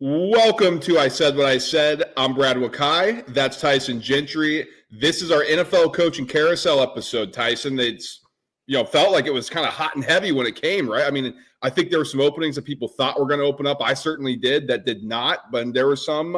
Welcome to I Said What I Said. I'm Brad Wakai. That's Tyson Gentry. This is our NFL Coaching Carousel episode, Tyson. It's felt like it was kind of hot and heavy when it came, right? I mean, I think there were some openings that people thought were going to open up. I certainly did. That did not. But there were some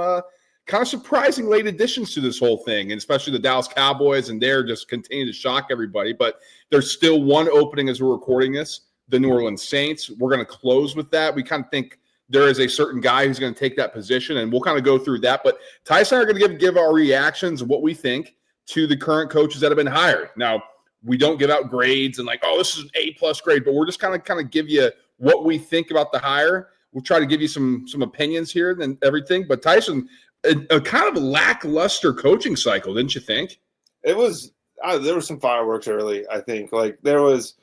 kind of surprising late additions to this whole thing, and especially the Dallas Cowboys, and they're just continuing to shock everybody. But there's still one opening as we're recording this, the New Orleans Saints. We're going to close with that. We kind of think there is a certain guy who's going to take that position, and we'll kind of go through that. But Tyson and I are going to give our reactions of what we think to the current coaches that have been hired. Now, we don't give out grades and this is an A+ grade, but we're just kind of give you what we think about the hire. We'll try to give you some opinions here and everything. But Tyson, a kind of a lackluster coaching cycle, didn't you think? It was. There was some fireworks early, I think. There was.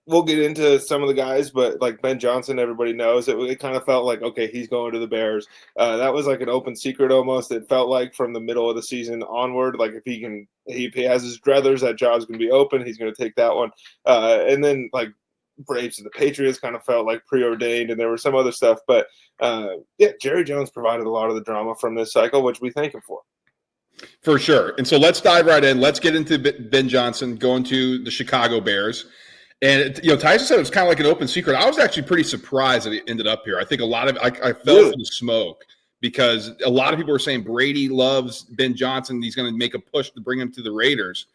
We'll get into some of the guys, but Ben Johnson, everybody knows it kind of felt like, okay, he's going to the Bears. That was like an open secret almost. It felt like from the middle of the season onward, if he has his druthers, that job's going to be open. He's going to take that one. And then Braves and the Patriots kind of felt like preordained, and there was some other stuff. But Jerry Jones provided a lot of the drama from this cycle, which we thank him for. For sure. And so let's dive right in. Let's get into Ben Johnson going to the Chicago Bears. And, Tyson said it was kind of like an open secret. I was actually pretty surprised that he ended up here. I think a lot of I fell for the smoke because a lot of people were saying Brady loves Ben Johnson. He's going to make a push to bring him to the Raiders.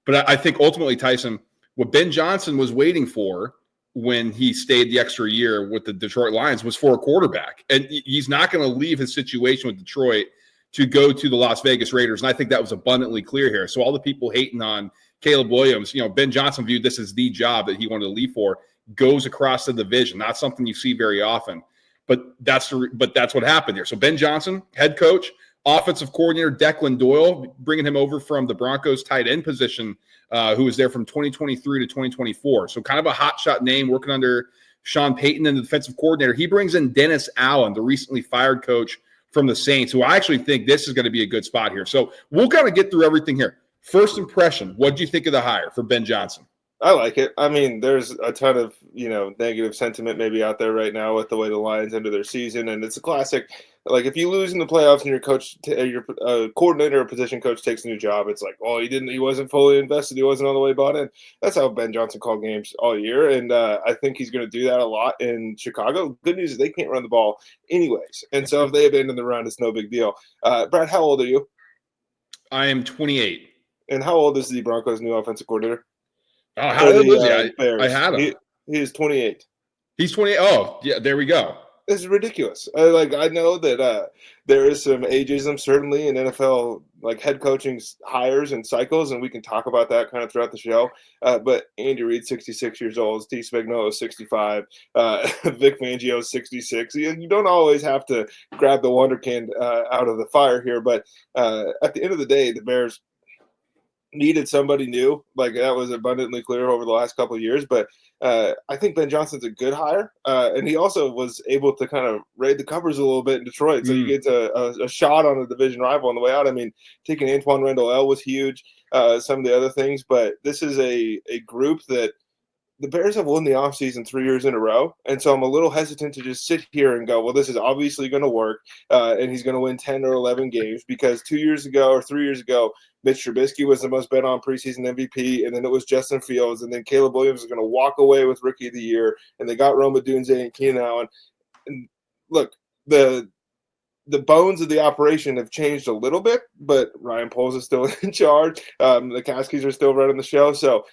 But I think ultimately, Tyson, what Ben Johnson was waiting for when he stayed the extra year with the Detroit Lions was for a quarterback. And he's not going to leave his situation with Detroit to go to the Las Vegas Raiders. And I think that was abundantly clear here. So all the people hating on Caleb Williams, Ben Johnson viewed this as the job that he wanted to leave for, goes across the division. Not something you see very often, but that's what happened here. So Ben Johnson, head coach, offensive coordinator Declan Doyle, bringing him over from the Broncos tight end position, who was there from 2023 to 2024. So kind of a hotshot name working under Sean Payton and the defensive coordinator. He brings in Dennis Allen, the recently fired coach from the Saints, who I actually think this is going to be a good spot here. So we'll kind of get through everything here. First impression, what do you think of the hire for Ben Johnson? I like it. I mean, there's a ton of, negative sentiment maybe out there right now with the way the Lions ended their season. And it's a classic. If you lose in the playoffs and your coordinator or position coach takes a new job, it's like, oh, he wasn't fully invested. He wasn't all the way bought in. That's how Ben Johnson called games all year. And I think he's going to do that a lot in Chicago. Good news is they can't run the ball anyways. And so if they abandon the run, it's no big deal. Brad, how old are you? I am 28. And how old is the Broncos' new offensive coordinator? Oh, how old is he? I had him. He is 28. He's 28. Oh, yeah, there we go. This is ridiculous. I know that there is some ageism certainly in NFL head coaching hires and cycles, and we can talk about that kind of throughout the show. But Andy Reid, 66 years old, Steve Spagnuolo, 65, Vic Fangio, 66. You don't always have to grab the wonderkind out of the fire here, but at the end of the day, the Bears needed somebody new. That was abundantly clear over the last couple of years. But I think Ben Johnson's a good hire. And he also was able to kind of raid the covers a little bit in Detroit. So you get a shot on a division rival on the way out. I mean, taking Antoine Randall was huge, some of the other things. But this is a group that the Bears have won the offseason 3 years in a row. And so I'm a little hesitant to just sit here and go, well, this is obviously going to work. And he's going to win 10 or 11 games because 2 years ago or 3 years ago, Mitch Trubisky was the most bet on preseason MVP. And then it was Justin Fields. And then Caleb Williams is going to walk away with Rookie of the Year. And they got Rome 𝐬𝐮𝐬𝐿 now. And look, the bones of the operation have changed a little bit, but Ryan Poles is still in charge. The Caskies are still running the show. So,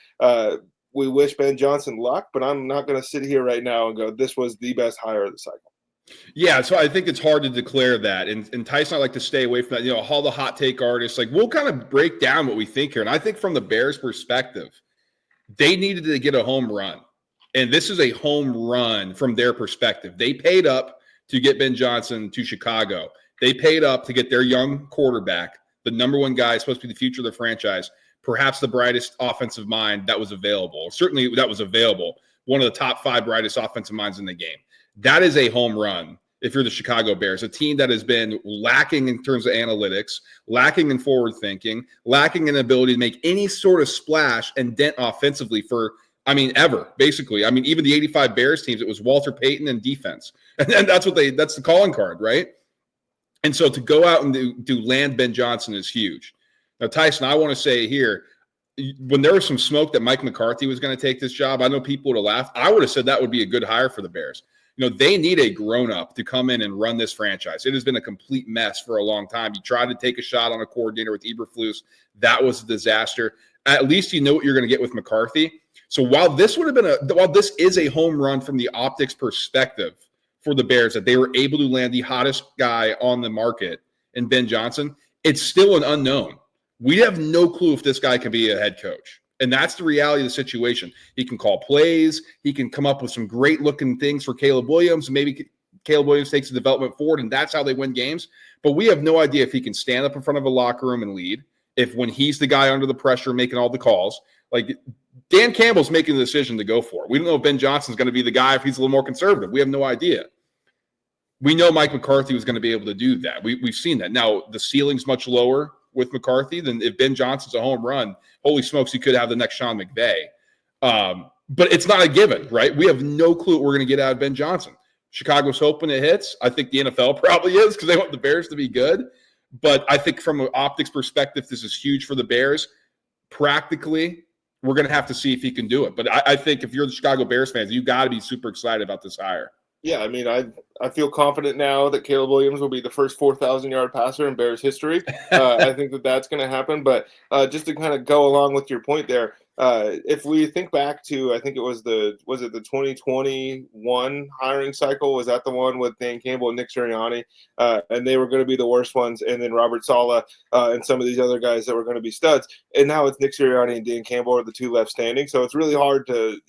we wish Ben Johnson luck, but I'm not going to sit here right now and go, this was the best hire of the cycle. Yeah, so I think it's hard to declare that. And Tyson, I like to stay away from that. All the hot take artists, we'll kind of break down what we think here. And I think from the Bears' perspective, they needed to get a home run. And this is a home run from their perspective. They paid up to get Ben Johnson to Chicago. They paid up to get their young quarterback, the number one guy, supposed to be the future of the franchise, perhaps the brightest offensive mind that was available. Certainly that was available. One of the top 5 brightest offensive minds in the game. That is a home run if you're the Chicago Bears, a team that has been lacking in terms of analytics, lacking in forward thinking, lacking in ability to make any sort of splash and dent offensively for I mean, ever, basically. I mean, even the 85 Bears teams, it was Walter Payton and defense. And that's the calling card, right? And so to go out and do land Ben Johnson is huge. Now, Tyson, I want to say here, when there was some smoke that Mike McCarthy was going to take this job, I know people would have laughed. I would have said that would be a good hire for the Bears. They need a grown-up to come in and run this franchise. It has been a complete mess for a long time. You tried to take a shot on a coordinator with Eberflus. That was a disaster. At least you know what you're going to get with McCarthy. So while this is a home run from the optics perspective for the Bears, that they were able to land the hottest guy on the market in Ben Johnson, it's still an unknown. We have no clue if this guy can be a head coach. And that's the reality of the situation. He can call plays. He can come up with some great-looking things for Caleb Williams. Maybe Caleb Williams takes the development forward, and that's how they win games. But we have no idea if he can stand up in front of a locker room and lead, if when he's the guy under the pressure making all the calls. Like, Dan Campbell's making the decision to go for it. We don't know if Ben Johnson's going to be the guy if he's a little more conservative. We have no idea. We know Mike McCarthy was going to be able to do that. We've seen that. Now, the ceiling's much lower with McCarthy than if Ben Johnson's a home run. Holy smokes, he could have the next Sean McVay. But it's not a given, right? We have no clue what we're going to get out of Ben Johnson. Chicago's hoping it hits. I think the NFL probably is because they want the Bears to be good. But I think from an optics perspective, this is huge for the Bears. Practically, we're going to have to see if he can do it. But I think if you're the Chicago Bears fans, you got to be super excited about this hire. Yeah, I mean, I feel confident now that Caleb Williams will be the first 4,000-yard passer in Bears history. I think that's going to happen. But just to kind of go along with your point there, if we think back to, I think it was the 2021 hiring cycle? Was that the one with Dan Campbell and Nick Sirianni? And they were going to be the worst ones, and then Robert Saleh and some of these other guys that were going to be studs. And now it's Nick Sirianni and Dan Campbell are the two left standing. So it's really hard to,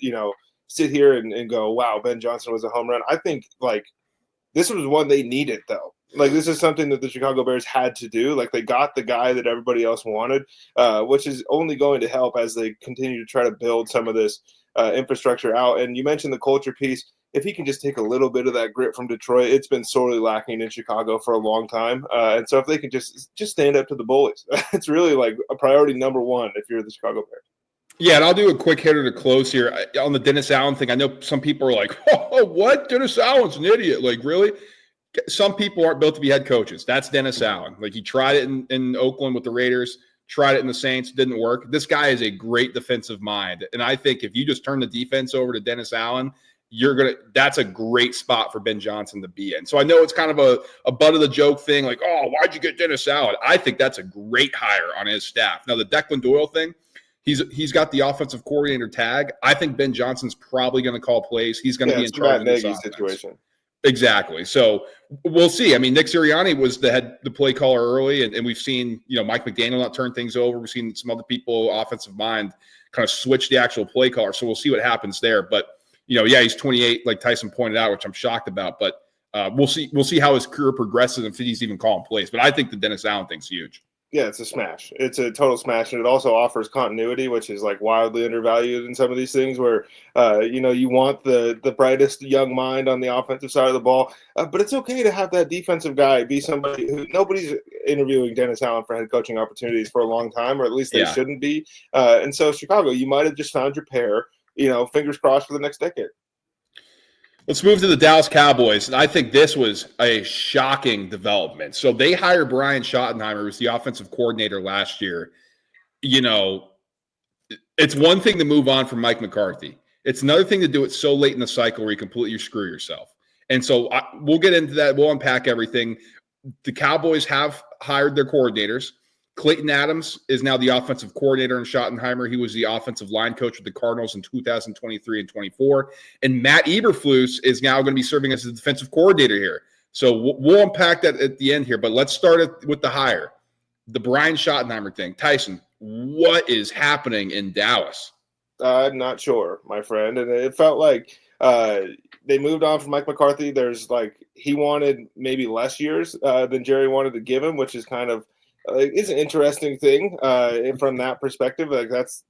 sit here and go, wow, Ben Johnson was a home run. I think, this was one they needed, though. This is something that the Chicago Bears had to do. They got the guy that everybody else wanted, which is only going to help as they continue to try to build some of this infrastructure out. And you mentioned the culture piece. If he can just take a little bit of that grit from Detroit, it's been sorely lacking in Chicago for a long time. And so if they can just stand up to the bullies, it's really a priority number one if you're the Chicago Bears. Yeah, and I'll do a quick hitter to close here. On the Dennis Allen thing, I know some people are like, oh, what? Dennis Allen's an idiot. Really? Some people aren't built to be head coaches. That's Dennis Allen. He tried it in Oakland with the Raiders, tried it in the Saints, didn't work. This guy is a great defensive mind. And I think if you just turn the defense over to Dennis Allen, that's a great spot for Ben Johnson to be in. So I know it's kind of a butt of the joke thing, why'd you get Dennis Allen? I think that's a great hire on his staff. Now, the Declan Doyle thing, he's got the offensive coordinator tag. I think Ben Johnson's probably going to call plays. He's going to be in charge of this situation. Exactly. So we'll see. I mean, Nick Sirianni was the play caller early, and we've seen, Mike McDaniel not turn things over. We've seen some other people, offensive mind, kind of switch the actual play caller. So we'll see what happens there. But, he's 28, like Tyson pointed out, which I'm shocked about. But we'll see how his career progresses and if he's even calling plays. But I think the Dennis Allen thing's huge. Yeah, it's a smash. It's a total smash, and it also offers continuity, which is wildly undervalued in some of these things where, you want the brightest young mind on the offensive side of the ball, but it's okay to have that defensive guy be somebody who nobody's interviewing Dennis Allen for head coaching opportunities for a long time, or at least they shouldn't be. And so Chicago, you might have just found your pair, fingers crossed for the next decade. Let's move to the Dallas Cowboys. And I think this was a shocking development. So they hired Brian Schottenheimer, who was the offensive coordinator last year. It's one thing to move on from Mike McCarthy. It's another thing to do it so late in the cycle where you completely screw yourself. And so we'll get into that. We'll unpack everything. The Cowboys have hired their coordinators. Clayton Adams is now the offensive coordinator in Schottenheimer. He was the offensive line coach with the Cardinals in 2023 and 24. And Matt Eberflus is now going to be serving as the defensive coordinator here. So we'll unpack that at the end here. But let's start with the hire, the Brian Schottenheimer thing. Tyson, what is happening in Dallas? I'm not sure, my friend. And it felt like they moved on from Mike McCarthy. There's he wanted maybe less years than Jerry wanted to give him, which is kind of it's an interesting thing from that perspective.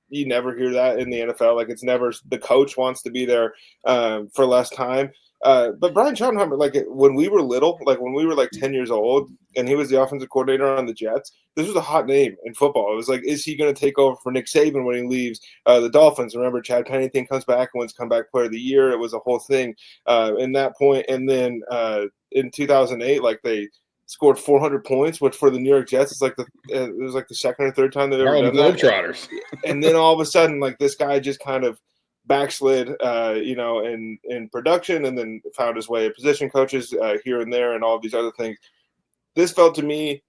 You never hear that in the NFL. It's never the coach wants to be there for less time. But Brian Schottenheimer, like when we were little, like when we were like 10 years old, and he was the offensive coordinator on the Jets, this was a hot name in football. It was like, is he going to take over for Nick Saban when he leaves the Dolphins? Remember, Chad Pennington comes back and wins comeback player of the year. It was a whole thing in that point. And then in 2008, like they scored 400 points, which for the New York Jets is like it was like the second or third time they've ever done that. Globetrotters. And then all of a sudden, like this guy just kind of backslid, in production, and then found his way at position coaches here and there, and all of these other things. This felt to me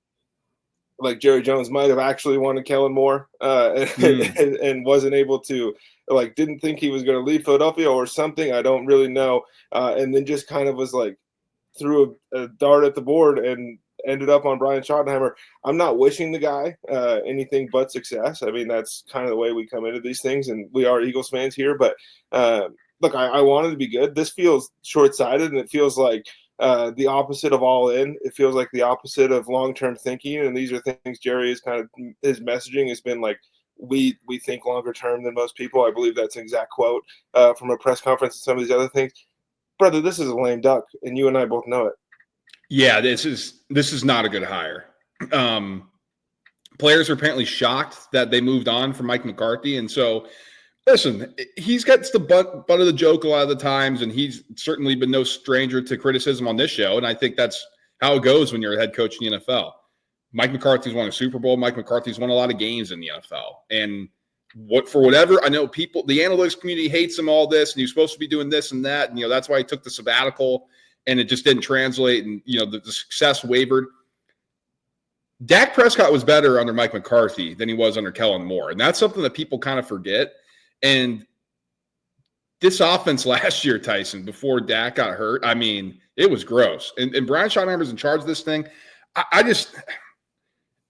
like Jerry Jones might have actually wanted Kellen Moore and wasn't able to, like, didn't think he was going to leave Philadelphia or something. I don't really know. And then just kind of was like threw a dart at the board and ended up on Brian Schottenheimer. I'm not wishing the guy anything but success. I mean, that's kind of the way we come into these things, and we are Eagles fans here. But look, I wanted to be good. This feels short-sighted, and it feels like the opposite of all in. It feels like the opposite of long-term thinking, and these are things Jerry is kind of – his messaging has been like, we think longer term than most people. I believe that's an exact quote from a press conference and some of these other things. Brother, this is a lame duck, and you and I both know it. Yeah, this is not a good hire. Players are apparently shocked that they moved on from Mike McCarthy. And so, listen, he's got the butt of the joke a lot of the times, and he's certainly been no stranger to criticism on this show. And I think that's how it goes when you're a head coach in the NFL. Mike McCarthy's won a Super Bowl. Mike McCarthy's won a lot of games in the NFL. And for whatever, I know people, the analytics community hates him all this, and he's supposed to be doing this and that. And, that's why he took the sabbatical, and it just didn't translate. And, the success wavered. Dak Prescott was better under Mike McCarthy than he was under Kellen Moore. And that's something that people kind of forget. And this offense last year, Tyson, before Dak got hurt, I mean, it was gross. And Brian Schottenheimer's in charge of this thing.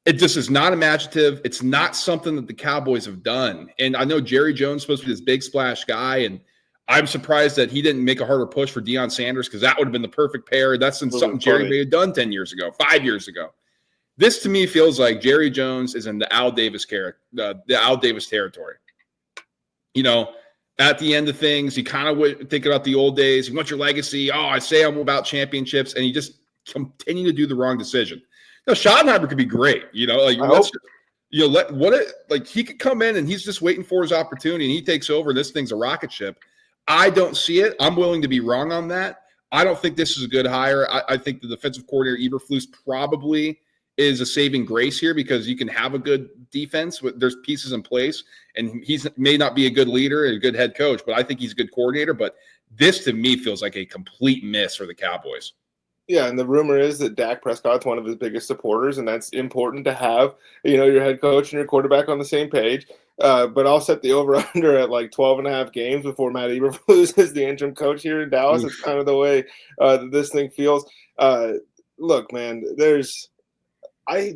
It just is not imaginative. It's not something that the Cowboys have done. And I know Jerry Jones is supposed to be this big splash guy, and I'm surprised that he didn't make a harder push for Deion Sanders, because that would have been the perfect pair. That's something Jerry may have done 10 years ago, 5 years ago. This, to me, feels like Jerry Jones is in the Al Davis territory. At the end of things, you kind of think about the old days. You want your legacy. Oh, I say I'm about championships, and you just continue to do the wrong decision. Now, Schottenheimer could be great. He could come in and he's just waiting for his opportunity, and he takes over, and this thing's a rocket ship. I don't see it. I'm willing to be wrong on that. I don't think this is a good hire. I think the defensive coordinator, Eberflus, probably is a saving grace here, because you can have a good defense. There's pieces in place, and he may not be a good leader and a good head coach, but I think he's a good coordinator. But this, to me, feels like a complete miss for the Cowboys. Yeah, and the rumor is that Dak Prescott's one of his biggest supporters, and that's important to have, your head coach and your quarterback on the same page. But I'll set the over-under at like 12.5 games before Matt Eberflus is the interim coach here in Dallas. It's kind of the way that this thing feels. Look, man, I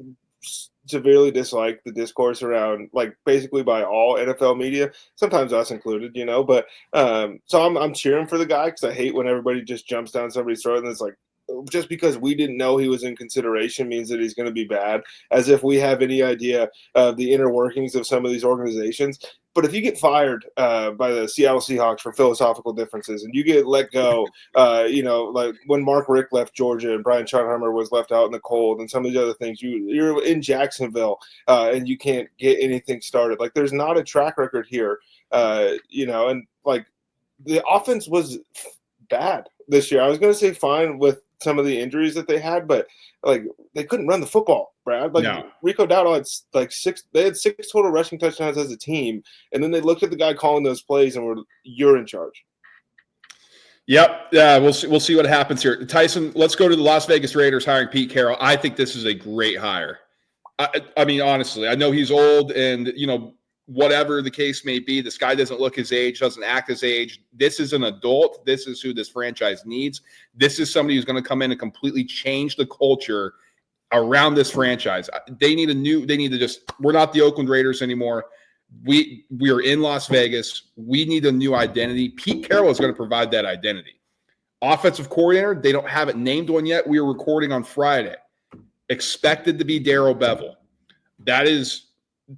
severely dislike the discourse around, like, basically by all NFL media, sometimes us included, But so I'm cheering for the guy, because I hate when everybody just jumps down somebody's throat and it's like, just because we didn't know he was in consideration means that he's going to be bad, as if we have any idea of the inner workings of some of these organizations. But if you get fired by the Seattle Seahawks for philosophical differences, and you get let go, like when Mark Richt left Georgia and Brian Schottenheimer was left out in the cold, and some of these other things, you're in Jacksonville and you can't get anything started. Like, there's not a track record here, and like the offense was bad this year. I was going to say fine with some of the injuries that they had, but like they couldn't run the football, Brad. Like, no. Rico Dowdle had like six total rushing touchdowns as a team, and then they looked at the guy calling those plays and were, you're in charge. Yep. Yeah, we'll see what happens here. Tyson, let's go to the Las Vegas Raiders hiring Pete Carroll. I think this is a great hire. I mean, honestly, I know he's old, and whatever the case may be, this guy doesn't look his age, doesn't act his age. This is an adult. This is who this franchise needs. This is somebody who's going to come in and completely change the culture around this franchise. We're not the Oakland Raiders anymore. We are in Las Vegas. We need a new identity. Pete Carroll is going to provide that identity. Offensive coordinator, they don't have it named one yet. We are recording on Friday. Expected to be Darrell Bevell. That is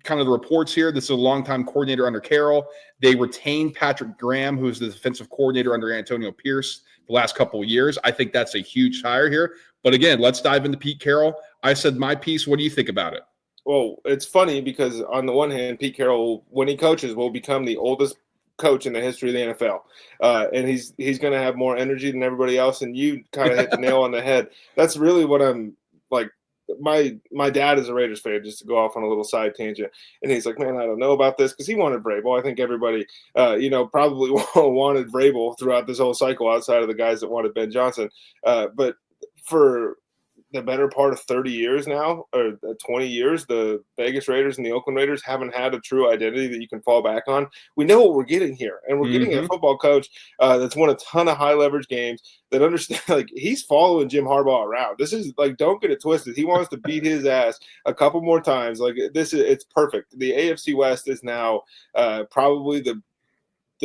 kind of the reports here. This is a longtime coordinator under Carroll. They retained Patrick Graham, who is the defensive coordinator under Antonio Pierce. the last couple of years. I think that's a huge hire here. But again, let's dive into Pete Carroll. I said my piece. What do you think about it? Well, it's funny because on the one hand, Pete Carroll, when he coaches, will become the oldest coach in the history of the NFL, and he's going to have more energy than everybody else. And you kind of hit the nail on the head. That's really what I'm like. My dad is a Raiders fan, just to go off on a little side tangent, and he's like, man, I don't know about this, because he wanted Vrabel. I think everybody, probably wanted Vrabel throughout this whole cycle, outside of the guys that wanted Ben Johnson. But for the better part of 30 years now, or 20 years, the Vegas Raiders and the Oakland Raiders haven't had a true identity that you can fall back on. We know what we're getting here, and we're getting a football coach that's won a ton of high leverage games, that understand, like, he's following Jim Harbaugh around. This is like, don't get it twisted. He wants to beat his ass a couple more times. Like, it's perfect. The AFC West is now probably the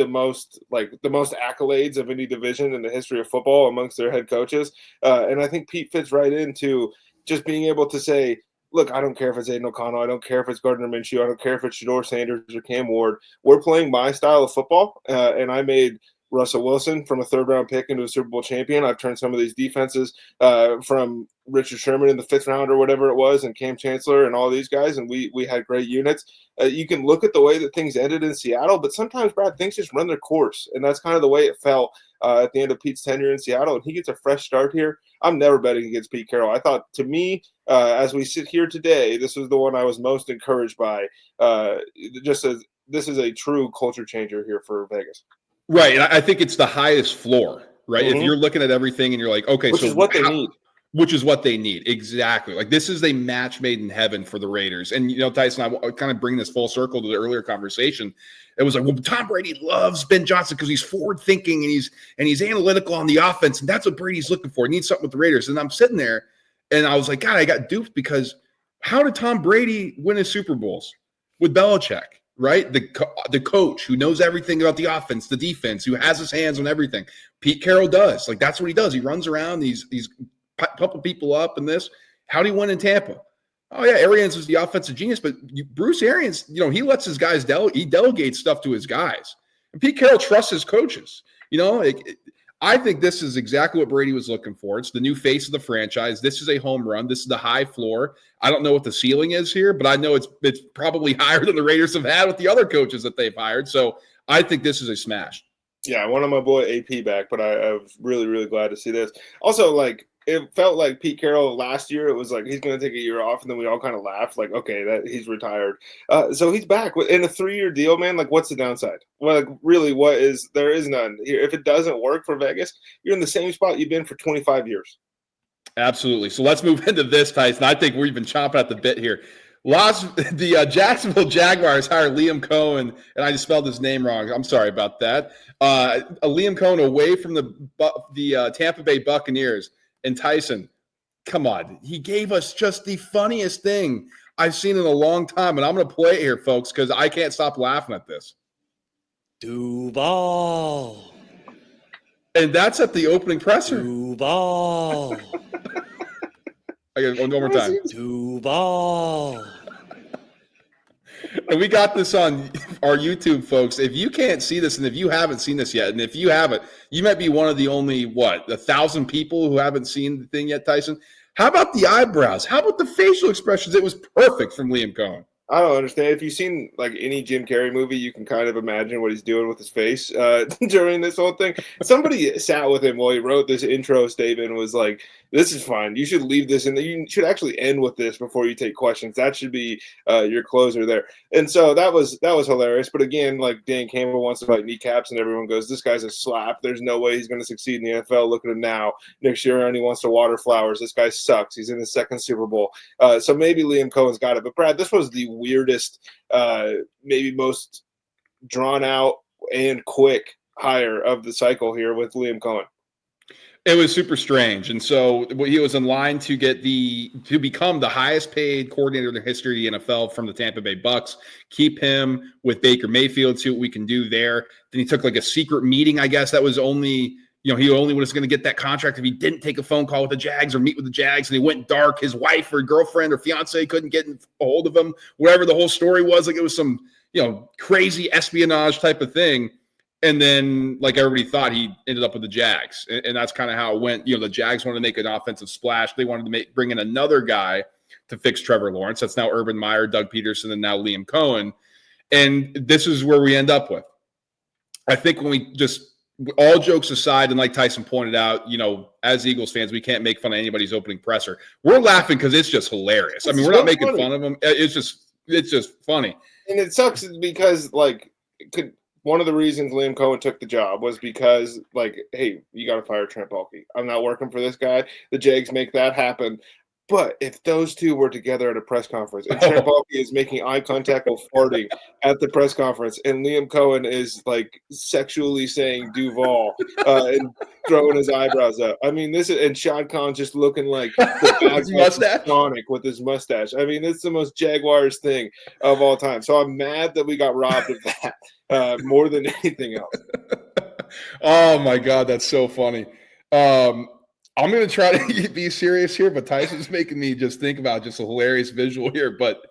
most accolades of any division in the history of football amongst their head coaches. And I think Pete fits right into just being able to say, look, I don't care if it's Aiden O'Connell. I don't care if it's Gardner Minshew. I don't care if it's Shedeur Sanders or Cam Ward. We're playing my style of football. And I made Russell Wilson from a third-round pick into a Super Bowl champion. I've turned some of these defenses from Richard Sherman in the 5th round or whatever it was, and Cam Chancellor and all these guys, and we had great units. You can look at the way that things ended in Seattle, but sometimes, Brad, things just run their course, and that's kind of the way it felt at the end of Pete's tenure in Seattle, and he gets a fresh start here. I'm never betting against Pete Carroll. I thought, to me, as we sit here today, this was the one I was most encouraged by, just as this is a true culture changer here for Vegas. Right. And I think it's the highest floor, right? If you're looking at everything and you're like, okay, which is what they need. Which is what they need. Exactly. Like, this is a match made in heaven for the Raiders. And, Tyson, I kind of bring this full circle to the earlier conversation. It was like, well, Tom Brady loves Ben Johnson because he's forward thinking and he's analytical on the offense. And that's what Brady's looking for. He needs something with the Raiders. And I'm sitting there and I was like, God, I got duped, because how did Tom Brady win his Super Bowls? With Belichick. Right? The coach who knows everything about the offense, the defense, who has his hands on everything. Pete Carroll does. Like, that's what he does. He runs around, he's pumping people up and this. How do he win in Tampa? Oh, yeah, Arians is the offensive genius, but Bruce Arians, he lets his guys he delegates stuff to his guys. And Pete Carroll trusts his coaches. I think this is exactly what Brady was looking for. It's the new face of the franchise. This is a home run. This is the high floor. I don't know what the ceiling is here, but I know it's probably higher than the Raiders have had with the other coaches that they've hired. So I think this is a smash. Yeah, I wanted my boy AP back, but I was really, really glad to see this. Also, like, it felt like Pete Carroll last year, it was like he's going to take a year off, and then we all kind of laughed, like, okay, that he's retired. So he's back in a 3-year deal, man. Like, what's the downside? Well, like, really, there is none here. If it doesn't work for Vegas, you're in the same spot you've been for 25 years. Absolutely. So let's move into this, Tyson. I think we've been chomping at the bit here. The Jacksonville Jaguars hired Liam Coen, and I just spelled his name wrong. I'm sorry about that. Liam Coen away from the Tampa Bay Buccaneers. And Tyson, come on. He gave us just the funniest thing I've seen in a long time. And I'm going to play it here, folks, because I can't stop laughing at this. Duval. And that's at the opening presser. Duval. I got one more time. Duval. And we got this on our YouTube, folks. If you can't see this, and if you haven't seen this yet, and if you haven't, you might be one of the only, 1,000 people who haven't seen the thing yet, Tyson. How about the eyebrows? How about the facial expressions? It was perfect from Liam Coen. I don't understand. If you've seen like any Jim Carrey movie, you can kind of imagine what he's doing with his face during this whole thing. Somebody sat with him while he wrote this intro statement and was like, this is fine. You should leave this in there. You should actually end with this before you take questions. That should be your closer there. And so that was hilarious. But again, like Dan Campbell wants to fight kneecaps, and everyone goes, this guy's a slap. There's no way he's going to succeed in the NFL. Look at him now. Nick Sirianni wants to water flowers. This guy sucks. He's in his second Super Bowl. So maybe Liam Cohen's got it. But Brad, this was the weirdest, maybe most drawn out and quick hire of the cycle here with Liam Coen. It was super strange. And so he was in line to become the highest paid coordinator in the history of the NFL from the Tampa Bay Bucks. Keep him with Baker Mayfield, see what we can do there. Then he took like a secret meeting, I guess. That was only, he only was going to get that contract if he didn't take a phone call with the Jags or meet with the Jags. And he went dark. His wife or girlfriend or fiance couldn't get a hold of him. Whatever the whole story was, like it was some, crazy espionage type of thing. And then, like everybody thought, he ended up with the Jags. And that's kind of how it went. The Jags wanted to make an offensive splash. They wanted to bring in another guy to fix Trevor Lawrence. That's now Urban Meyer, Doug Peterson, and now Liam Coen. And this is where we end up with. I think when we just, all jokes aside, and like Tyson pointed out, as Eagles fans, we can't make fun of anybody's opening presser. We're laughing because it's just hilarious. We're not making fun of them. It's just funny. And it sucks because, one of the reasons Liam Coen took the job was because, hey, you got to fire Trent Baalke. I'm not working for this guy. The Jags make that happen. But if those two were together at a press conference and Trent Baalke is making eye contact while farting at the press conference and Liam Coen is sexually saying Duval and throwing his eyebrows up. And 𝐿𝐮𝐬𝐜𝐫𝐢𝐛𝐿 just looking like the mustache Sonic with his mustache. It's the most Jaguars thing of all time. So I'm mad that we got robbed of that more than anything else. Oh my God, that's so funny. I'm going to try to be serious here, but Tyson's making me just think about just a hilarious visual here. But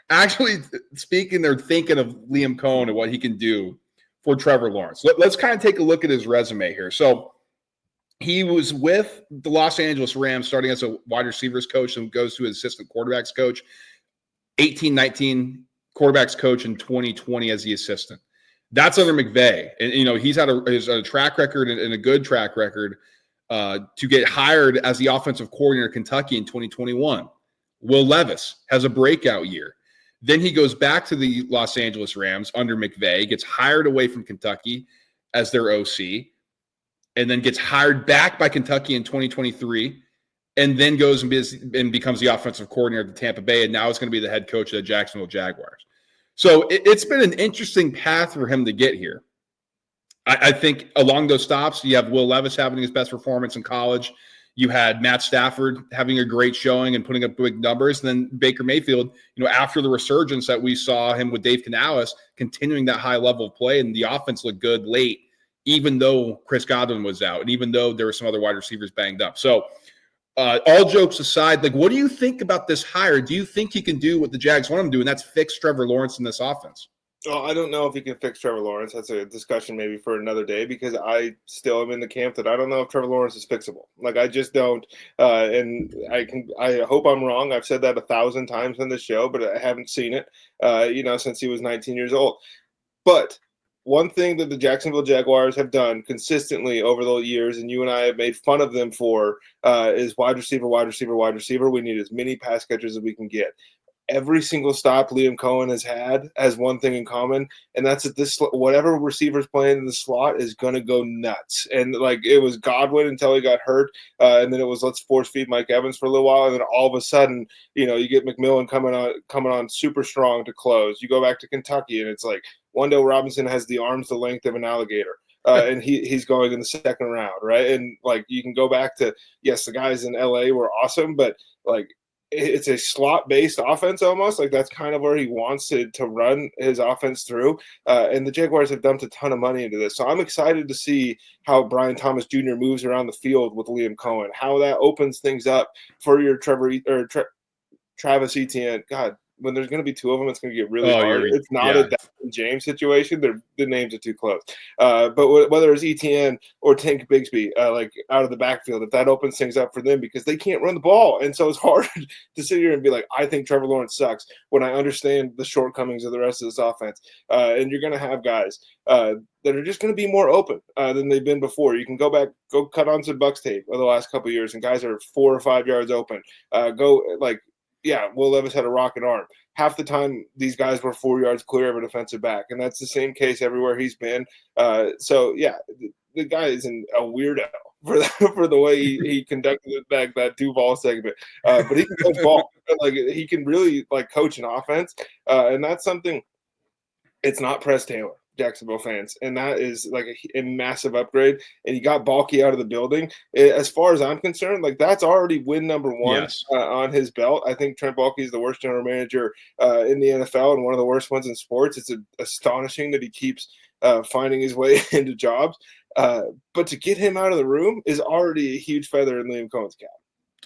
actually speaking, they're thinking of Liam Coen and what he can do for Trevor Lawrence. Let's kind of take a look at his resume here. So he was with the Los Angeles Rams starting as a wide receivers coach and goes to his assistant quarterbacks coach, 18-19 quarterbacks coach in 2020 as the assistant. That's under McVay. And, he's had a track record and a good track record to get hired as the offensive coordinator in Kentucky in 2021. Will Levis has a breakout year. Then he goes back to the Los Angeles Rams under McVay, gets hired away from Kentucky as their OC, and then gets hired back by Kentucky in 2023, and then goes and becomes the offensive coordinator at the Tampa Bay, and now it's going to be the head coach of the Jacksonville Jaguars. So it's been an interesting path for him to get here. I think along those stops, you have Will Levis having his best performance in college. You had Matt Stafford having a great showing and putting up big numbers. And then Baker Mayfield, after the resurgence that we saw him with Dave Canales, continuing that high level of play, and the offense looked good late, even though Chris Godwin was out and even though there were some other wide receivers banged up. So all jokes aside, what do you think about this hire? Do you think he can do what the Jags want him to do, and that's fix Trevor Lawrence in this offense? Well, I don't know if he can fix Trevor Lawrence. That's a discussion maybe for another day because I still am in the camp that I don't know if Trevor Lawrence is fixable. I just don't. And I hope I'm wrong. I've said that 1,000 times on this show, but I haven't seen it, since he was 19 years old. But one thing that the Jacksonville Jaguars have done consistently over the years, and you and I have made fun of them for, is wide receiver, wide receiver, wide receiver. We need as many pass catchers as we can get. Every single stop Liam Coen has had has one thing in common, and that's that whatever receiver's playing in the slot is going to go nuts. And it was Godwin until he got hurt, and then it was let's force feed Mike Evans for a little while, and then all of a sudden, you get McMillan coming on super strong to close. You go back to Kentucky, and it's Wendell Robinson has the arms the length of an alligator. And he's going in the second round, right? And you can go back to, yes, the guys in LA were awesome, but it's a slot-based offense almost. That's kind of where he wants to run his offense through. And the Jaguars have dumped a ton of money into this. So I'm excited to see how Brian Thomas Jr. moves around the field with Liam Coen, how that opens things up for your Travis Etienne. God, when there's going to be two of them, it's going to get really hard. It's not a James situation. The names are too close. But whether it's Etienne or Tank Bigsby, out of the backfield, if that opens things up for them because they can't run the ball. And so it's hard to sit here and be I think Trevor Lawrence sucks when I understand the shortcomings of the rest of this offense. And you're going to have guys that are just going to be more open than they've been before. You can go cut on some Bucks tape over the last couple of years, and guys are 4 or 5 yards open. Will Levis had a rocket arm. Half the time, these guys were 4 yards clear of a defensive back, and that's the same case everywhere he's been. The guy isn't a weirdo for the way he conducted that Duval segment. But he can coach ball. He can really coach an offense, and that's something. It's not Press Taylor, Jacksonville fans, and that is a massive upgrade. And you got Baalke out of the building. As far as I'm concerned, that's already win number one on his belt. I think Trent Baalke is the worst general manager in the NFL and one of the worst ones in sports. It's astonishing that he keeps finding his way into jobs. But to get him out of the room is already a huge feather in Liam Coen's cap.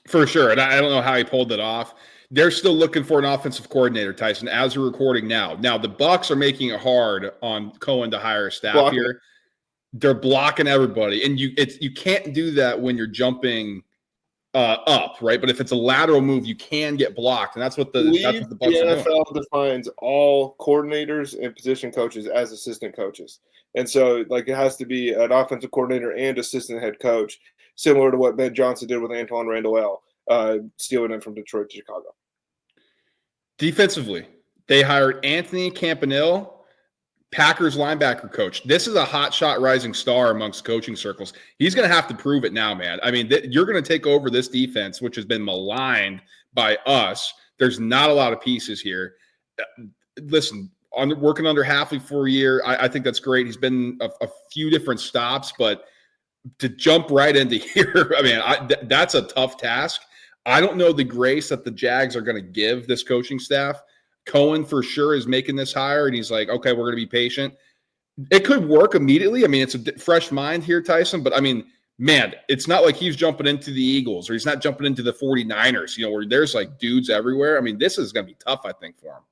For sure, and I don't know how he pulled it off. They're still looking for an offensive coordinator, Tyson, as we're recording now. Now, the Bucs are making it hard on Coen to hire staff here. They're blocking everybody, and you can't do that when you're jumping up, right? But if it's a lateral move, you can get blocked, and that's what the Bucs are doing. NFL defines all coordinators and position coaches as assistant coaches, and so like it has to be an offensive coordinator and assistant head coach, similar to what Ben Johnson did with Antoine Randall, stealing it from Detroit to Chicago. Defensively, they hired Anthony Campanile, Packers linebacker coach. This is a hotshot rising star amongst coaching circles. He's going to have to prove it now, man. I mean, you're going to take over this defense, which has been maligned by us. There's not a lot of pieces here. Listen, working under Hafley for a year, I think that's great. He's been a few different stops, but to jump right into here, I mean, that's a tough task. I don't know the grace that the Jags are going to give this coaching staff. Coen for sure is making this hire, and he's like, okay, we're going to be patient. It could work immediately. I mean, it's a fresh mind here, Tyson, but I mean, man, it's not like he's jumping into the Eagles or he's not jumping into the 49ers, where there's like dudes everywhere. I mean, this is going to be tough, I think, for him.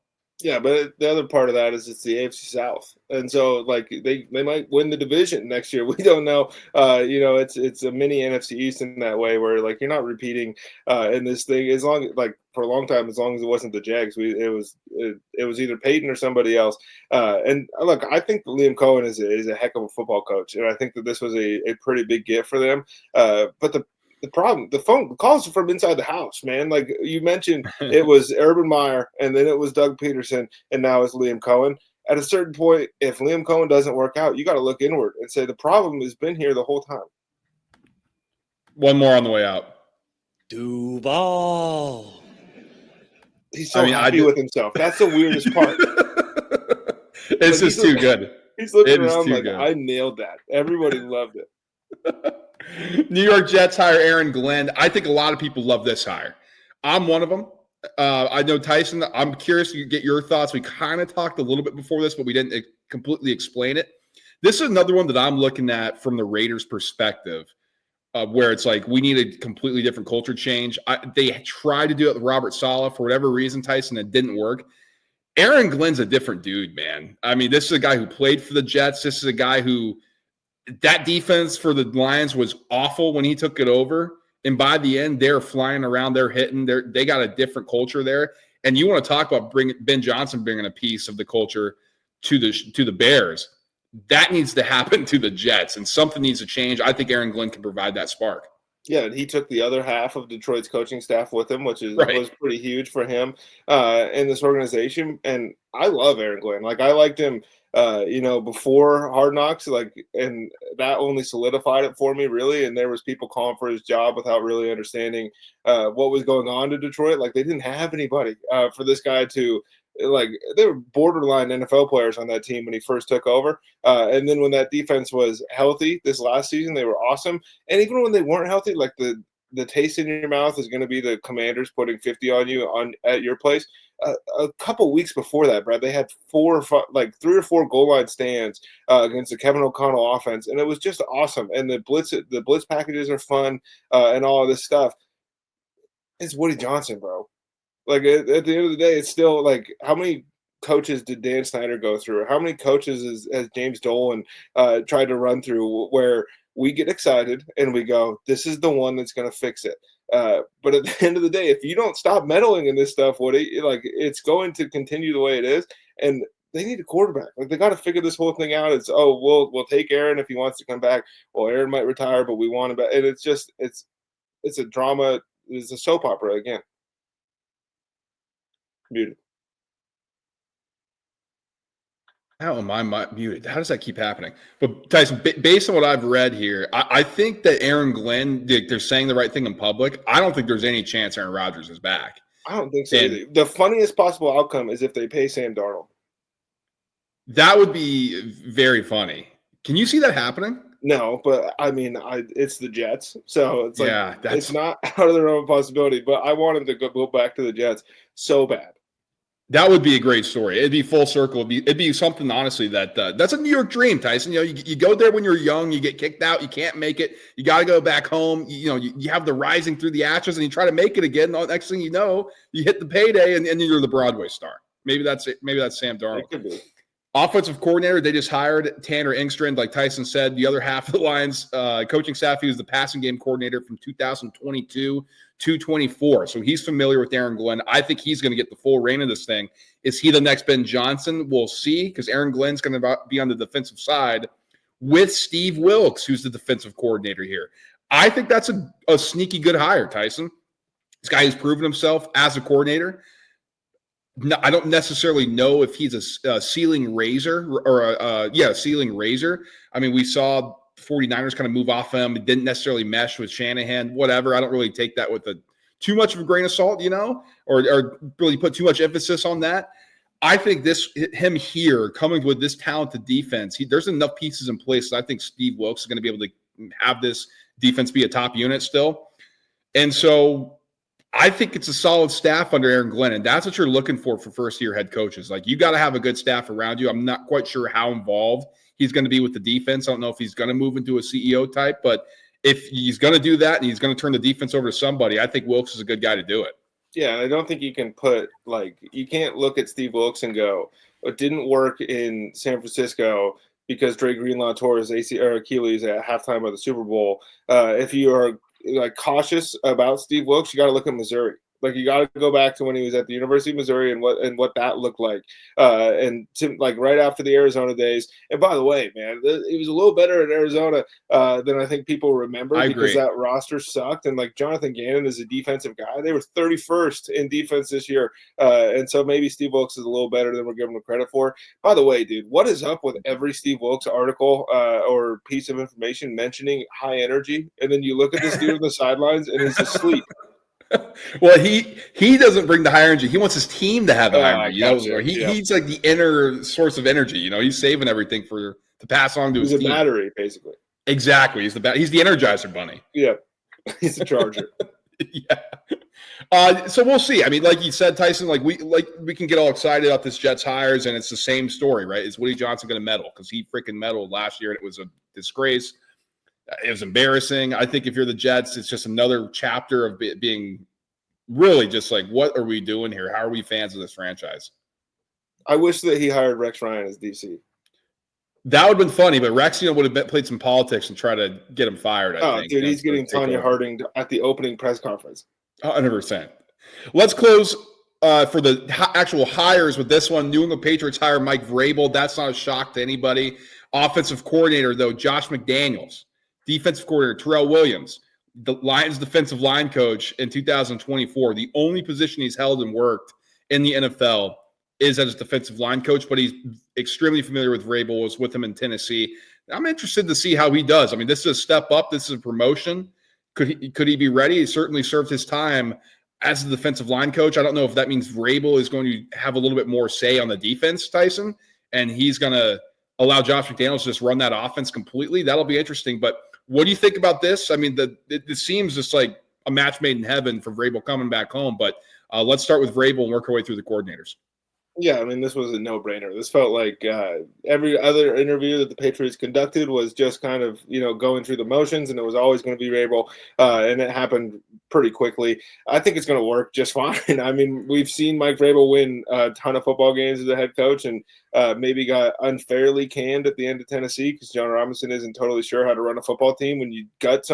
Yeah, but the other part of that is it's the AFC South, and so like they might win the division next year. We don't know. It's a mini NFC East in that way, where like you're not repeating in this thing as long like for a long time, as long as it wasn't the Jags. It was either Peyton or somebody else. And look, I think Liam Coen is a heck of a football coach, and I think that this was a pretty big gift for them. But the problem, the phone calls are from inside the house, man. Like you mentioned, it was Urban Meyer, and then it was Doug Peterson, and now it's Liam Coen. At a certain point, if Liam Coen doesn't work out, you got to look inward and say the problem has been here the whole time. One more on the way out. Duval. He's so happy with himself. That's the weirdest part. It's just too good. He's looking around like, good. I nailed that. Everybody loved it. New York Jets hire Aaron Glenn. I think a lot of people love this hire. I'm one of them. I know, Tyson, I'm curious to get your thoughts. We kind of talked a little bit before this, but we didn't completely explain it. This is another one that I'm looking at from the Raiders' perspective, where it's like we need a completely different culture change. They tried to do it with Robert Saleh for whatever reason, Tyson. It didn't work. Aaron Glenn's a different dude, man. I mean, this is a guy who played for the Jets. This is a guy who that defense for the Lions was awful when he took it over. And by the end, they're flying around, they're hitting, they got a different culture there. And you want to talk about Ben Johnson bringing a piece of the culture to the Bears. That needs to happen to the Jets, and something needs to change. I think Aaron Glenn can provide that spark. Yeah, and he took the other half of Detroit's coaching staff with him, which was pretty huge for him in this organization. And I love Aaron Glenn. Like, I liked him before Hard Knocks, and that only solidified it for me, really. And there was people calling for his job without really understanding what was going on to Detroit. Like, they didn't have anybody for this guy to, they were borderline NFL players on that team when he first took over. And then when that defense was healthy this last season, they were awesome. And even when they weren't healthy, like the taste in your mouth is going to be the Commanders putting 50 on you at your place. A couple weeks before that, Brad, they had 3 or 4 goal line stands against the Kevin O'Connell offense, and it was just awesome. And the blitz packages are fun and all of this stuff. It's Woody Johnson, bro. Like at the end of the day, it's still like, how many coaches did Dan Snyder go through? Or how many coaches has James Dolan tried to run through where we get excited and we go, this is the one that's going to fix it. But at the end of the day, if you don't stop meddling in this stuff, Woody, it's going to continue the way it is. And they need a quarterback. Like, they got to figure this whole thing out. It's, we'll take Aaron if he wants to come back. Well, Aaron might retire, but we want him back. And it's just, it's a drama. It's a soap opera again. Muted. How am I muted? How does that keep happening? But Tyson, based on what I've read here, I think that Aaron Glenn, they're saying the right thing in public. I don't think there's any chance Aaron Rodgers is back. I don't think so either. The funniest possible outcome is if they pay Sam Darnold. That would be very funny. Can you see that happening? No, but I mean, it's the Jets, so it's like it's not out of the realm of possibility. But I want him to go back to the Jets so bad. That would be a great story. It'd be full circle. It'd be something, honestly, that's a New York dream, Tyson. You go there when you're young, you get kicked out, you can't make it, you got to go back home. You have the rising through the ashes, and you try to make it again. The next thing you know, you hit the payday, and you're the Broadway star. Maybe that's it. Maybe that's Sam Darnold. It could be. Offensive coordinator, they just hired Tanner Engstrand, like Tyson said. The other half of the Lions coaching staff, he was the passing game coordinator from 2022 to 24. So he's familiar with Aaron Glenn. I think he's going to get the full reign of this thing. Is he the next Ben Johnson? We'll see, because Aaron Glenn's going to be on the defensive side with Steve Wilkes, who's the defensive coordinator here. I think that's a sneaky good hire, Tyson. This guy has proven himself as a coordinator. No, I don't necessarily know if he's a ceiling raiser or a ceiling raiser. I mean, we saw 49ers kind of move off him. It didn't necessarily mesh with Shanahan, whatever. I don't really take that with too much of a grain of salt, or really put too much emphasis on that. I think him here coming with this talented defense, there's enough pieces in place that I think Steve Wilkes is going to be able to have this defense be a top unit still. And so I think it's a solid staff under Aaron Glenn, and that's what you're looking for first-year head coaches. Like, you got to have a good staff around you. I'm not quite sure how involved he's going to be with the defense. I don't know if he's going to move into a CEO type, but if he's going to do that and he's going to turn the defense over to somebody, I think Wilkes is a good guy to do it. Yeah, I don't think you can you can't look at Steve Wilkes and go, it didn't work in San Francisco because Dre Greenlaw tore his Achilles at halftime of the Super Bowl. If you are cautious about Steve Wilkes, you got to look at Missouri. Like, you got to go back to when he was at the University of Missouri and what that looked like, and to right after the Arizona days. And by the way, man, he was a little better in Arizona than I think people remember, because that roster sucked. And Jonathan Gannon is a defensive guy. They were 31st in defense this year, and so maybe Steve Wilkes is a little better than we're giving him credit for. By the way, dude, what is up with every Steve Wilkes article or piece of information mentioning high energy, and then you look at this dude on the sidelines and he's asleep? Well, he doesn't bring the high energy. He wants his team to have the high energy. He's like the inner source of energy. He's saving everything to pass on to his team. He's a battery, basically. Exactly. He's the Energizer Bunny. Yeah, he's a charger. Yeah. So we'll see. I mean, like you said, Tyson, we can get all excited about this Jets hires, and it's the same story, right? Is Woody Johnson going to meddle? Because he freaking meddled last year, and it was a disgrace. It was embarrassing. I think if you're the Jets, it's just another chapter of being really just like, what are we doing here? How are we fans of this franchise? I wish that he hired Rex Ryan as DC. That would have been funny, but Rex, would have played some politics and try to get him fired. I think. Dude, he's getting Tanya Harding at the opening press conference. 100%. Let's close for the actual hires with this one. New England Patriots hire Mike Vrabel. That's not a shock to anybody. Offensive coordinator, though, Josh McDaniels. Defensive coordinator, Terrell Williams, the Lions defensive line coach in 2024. The only position he's held and worked in the NFL is as a defensive line coach, but he's extremely familiar with Vrabel, was with him in Tennessee. I'm interested to see how he does. I mean, this is a step up. This is a promotion. Could he be ready? He certainly served his time as a defensive line coach. I don't know if that means Vrabel is going to have a little bit more say on the defense, Tyson, and he's going to allow Josh McDaniels to just run that offense completely. That'll be interesting. But what do you think about this? I mean, it seems just like a match made in heaven for Vrabel coming back home. But let's start with Vrabel and work our way through the coordinators. Yeah, I mean, this was a no-brainer. This felt like every other interview that the Patriots conducted was just kind of, going through the motions, and it was always going to be Vrabel, and it happened pretty quickly. I think it's going to work just fine. I mean, we've seen Mike Vrabel win a ton of football games as a head coach, and maybe got unfairly canned at the end of Tennessee because John Robinson isn't totally sure how to run a football team. When you got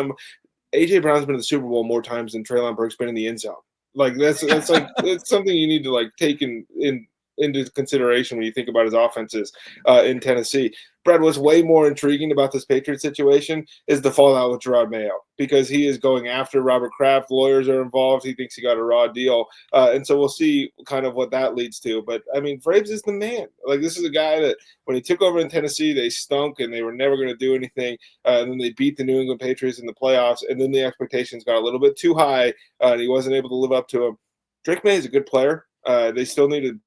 A.J. Brown's been in the Super Bowl more times than Treylon Burks been in the end zone. That's like it's something you need to take into consideration when you think about his offenses in Tennessee. Brad, what's way more intriguing about this Patriots situation is the fallout with Gerard Mayo, because he is going after Robert Kraft. Lawyers are involved. He thinks he got a raw deal. And so we'll see kind of what that leads to. But, I mean, Vrabes is the man. This is a guy that when he took over in Tennessee, they stunk and they were never going to do anything. And then they beat the New England Patriots in the playoffs. And then the expectations got a little bit too high, and he wasn't able to live up to them. Drake May is a good player. They still needed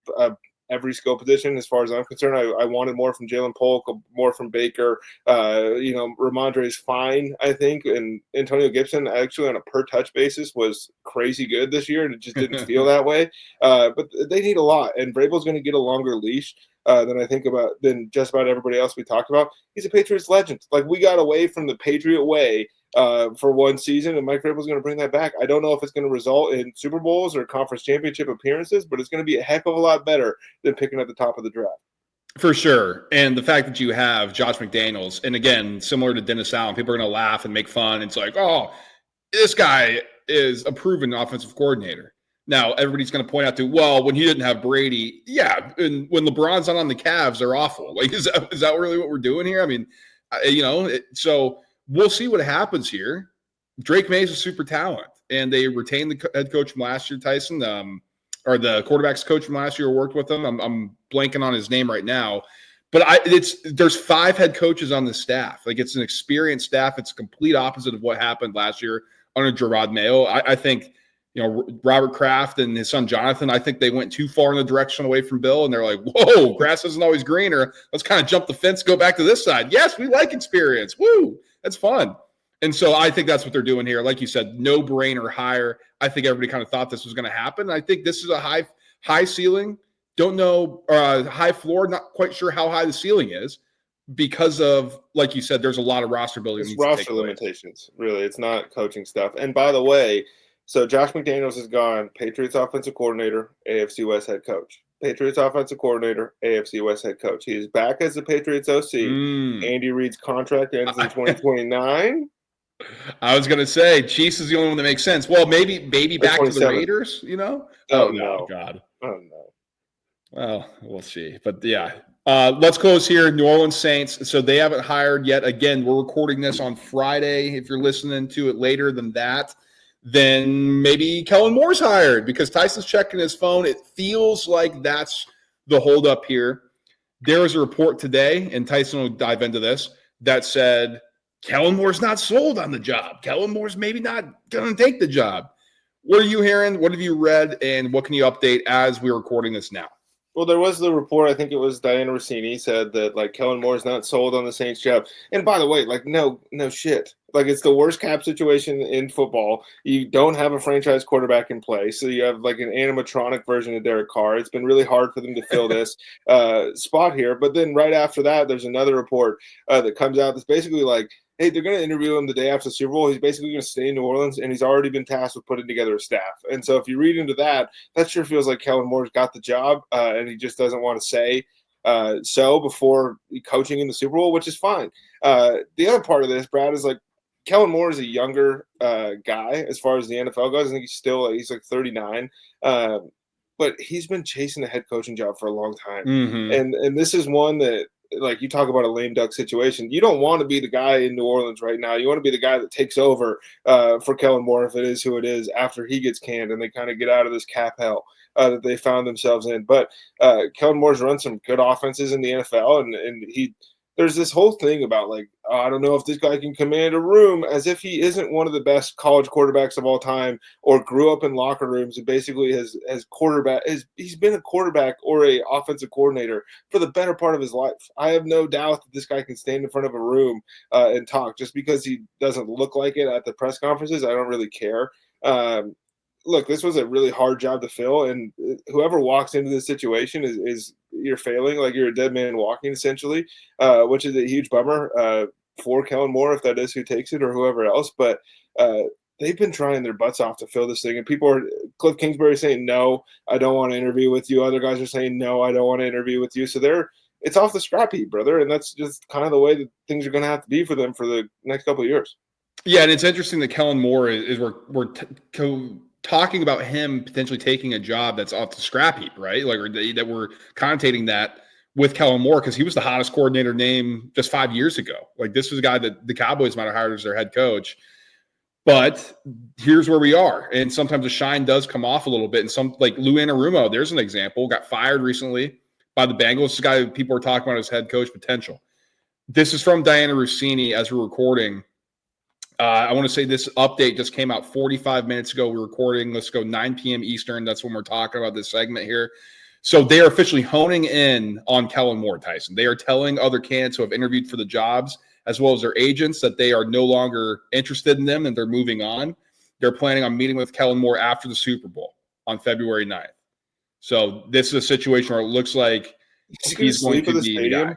every skill position as far as I'm concerned. I wanted more from Jalen Polk, more from Baker. Ramondre is fine, I think. And Antonio Gibson, actually, on a per-touch basis, was crazy good this year, and it just didn't feel that way. But they need a lot, and Vrabel's going to get a longer leash than just about everybody else we talked about. He's a Patriots legend. We got away from the Patriot way for one season, and Mike Vrabel's going to bring that back. I don't know if it's going to result in Super Bowls or conference championship appearances, but it's going to be a heck of a lot better than picking at the top of the draft. For sure. And the fact that you have Josh McDaniels, and again, similar to Dennis Allen, people are going to laugh and make fun. It's like, oh, this guy is a proven offensive coordinator. Now, everybody's going to point out to, well, when he didn't have Brady, yeah, and when LeBron's not on the Cavs, they're awful. Like, is that really what we're doing here? I mean, so we'll see what happens here. Drake May's a super talent, and they retained the head coach from last year, Tyson, or the quarterback's coach from last year who worked with him. I'm blanking on his name right now. But there's 5 head coaches on the staff. Like, it's an experienced staff. It's a complete opposite of what happened last year under Gerard Mayo. I think, Robert Kraft and his son Jonathan, I think they went too far in the direction away from Bill, and they're like, whoa, grass isn't always greener. Let's kind of jump the fence, go back to this side. Yes, we like experience. Woo, that's fun. And so I think that's what they're doing here. Like you said, no brainer hire. I think everybody kind of thought this was going to happen. I think this is a high ceiling. Don't know, high floor. Not quite sure how high the ceiling is because of, like you said, there's a lot of roster building. It's roster limitations, really. It's not coaching stuff. And by the way, so Josh McDaniels is gone. Patriots offensive coordinator, AFC West head coach. Patriots offensive coordinator, AFC West head coach. He is back as the Patriots OC. Andy Reid's contract ends in 2029. I was going to say Chiefs is the only one that makes sense. Well, maybe back to the Raiders, Oh, no. God. Oh, no. Well, we'll see. But, yeah. Let's close here. New Orleans Saints. So they haven't hired yet. Again, we're recording this on Friday. If you're listening to it later than that, then maybe Kellen Moore's hired because Tyson's checking his phone. It feels like that's the holdup here. There was a report today, and Tyson will dive into this, that said Kellen Moore's not sold on the job. Kellen Moore's maybe not going to take the job. What are you hearing? What have you read? And what can you update as we're recording this now? Well, there was the report, I think it was Diana Rossini, said that, like, Kellen Moore's not sold on the Saints job. And by the way, like, no shit. Like, it's the worst cap situation in football. You don't have a franchise quarterback in place, so you have, like, an animatronic version of Derek Carr. It's been really hard for them to fill this spot here. But then right after that, there's another report that comes out that's basically like, hey, they're going to interview him the day after the Super Bowl. He's basically going to stay in New Orleans, and he's already been tasked with putting together a staff. And so if you read into that, that sure feels like Kellen Moore's got the job, and he just doesn't want to say so before coaching in the Super Bowl, which is fine. The other part of this, Brad, is like Kellen Moore is a younger guy as far as the NFL goes. I think he's like 39. But he's been chasing a head coaching job for a long time. Mm-hmm. And this is one that, like, you talk about a lame duck situation. You don't want to be the guy in New Orleans right now. You want to be the guy that takes over for Kellen Moore, if it is who it is, after he gets canned and they kind of get out of this cap hell that they found themselves in. But Kellen Moore's run some good offenses in the NFL, and there's this whole thing about, like, I don't know if this guy can command a room, as if he isn't one of the best college quarterbacks of all time or grew up in locker rooms and basically he's been a quarterback or a offensive coordinator for the better part of his life. I have no doubt that this guy can stand in front of a room and talk. Just because he doesn't look like it at the press conferences, I don't really care. Look, this was a really hard job to fill, and whoever walks into this situation is you're failing, like you're a dead man walking, essentially, which is a huge bummer for Kellen Moore, if that is who takes it, or whoever else. But they've been trying their butts off to fill this thing, and Cliff Kingsbury saying, no, I don't want to interview with you. Other guys are saying, no, I don't want to interview with you. So it's off the scrap heap, brother, and that's just kind of the way that things are going to have to be for them for the next couple of years. Yeah, and it's interesting that Kellen Moore is we're talking about him potentially taking a job that's off the scrap heap, right? Like, that we're connotating that with Kellen Moore because he was the hottest coordinator name just 5 years ago. Like, this was a guy that the Cowboys might have hired as their head coach. But here's where we are. And sometimes the shine does come off a little bit. And some, like Lou Anarumo, there's an example, got fired recently by the Bengals. This guy people are talking about as head coach potential. This is from Diana Rossini as we're recording. I want to say this update just came out 45 minutes ago. We're recording. Let's go 9 p.m. Eastern. That's when we're talking about this segment here. So they are officially honing in on Kellen Moore, Tyson. They are telling other candidates who have interviewed for the jobs, as well as their agents, that they are no longer interested in them and they're moving on. They're planning on meeting with Kellen Moore after the Super Bowl on February 9th. So this is a situation where it looks like he's going to be the guy.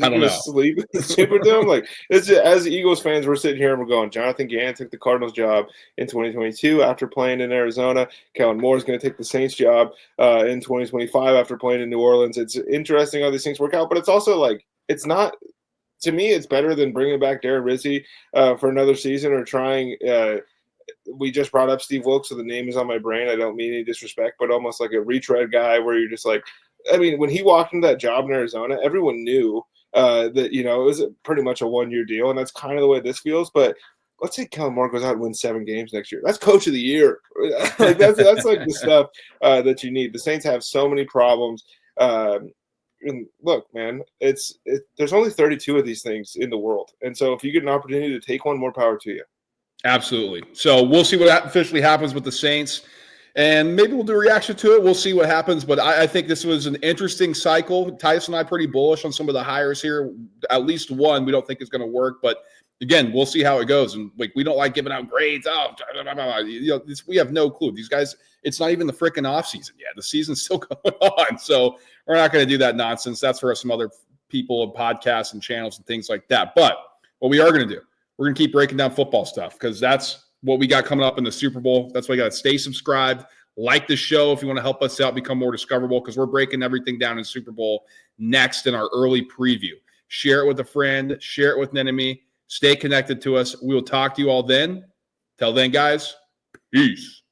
I don't know. Sleep in the Superdome. Like, it's just, as Eagles fans, we're sitting here and we're going, Jonathan Gannon took the Cardinals job in 2022 after playing in Arizona. Kellen Moore is going to take the Saints job in 2025 after playing in New Orleans. It's interesting how these things work out, but it's also like, it's not, to me, it's better than bringing back Darren Rizzi for another season or trying. We just brought up Steve Wilkes, so the name is on my brain. I don't mean any disrespect, but almost like a retread guy where you're just like, I mean, when he walked into that job in Arizona, everyone knew that, you know, it was pretty much a 1-year deal, and that's kind of the way this feels. But let's say Kellen Moore goes out and wins 7 games next year. That's coach of the year. Like, that's like the stuff that you need. The Saints have so many problems. And look, man, there's only 32 of these things in the world. And so if you get an opportunity to take one, more power to you. Absolutely. So we'll see what officially happens with the Saints. And maybe we'll do a reaction to it. We'll see what happens. But I think this was an interesting cycle. Tyson and I pretty bullish on some of the hires here. At least one we don't think is going to work. But, again, we'll see how it goes. And, like, we don't like giving out grades. You know, we have no clue. These guys, it's not even the freaking offseason yet. The season's still going on. So we're not going to do that nonsense. That's for some other people and podcasts and channels and things like that. But what we are going to do, we're going to keep breaking down football stuff because that's what we got coming up in the Super Bowl. That's why you got to stay subscribed. Like the show if you want to help us out, become more discoverable, because we're breaking everything down in Super Bowl next in our early preview. Share it with a friend. Share it with an enemy. Stay connected to us. We will talk to you all then. Till then, guys, peace.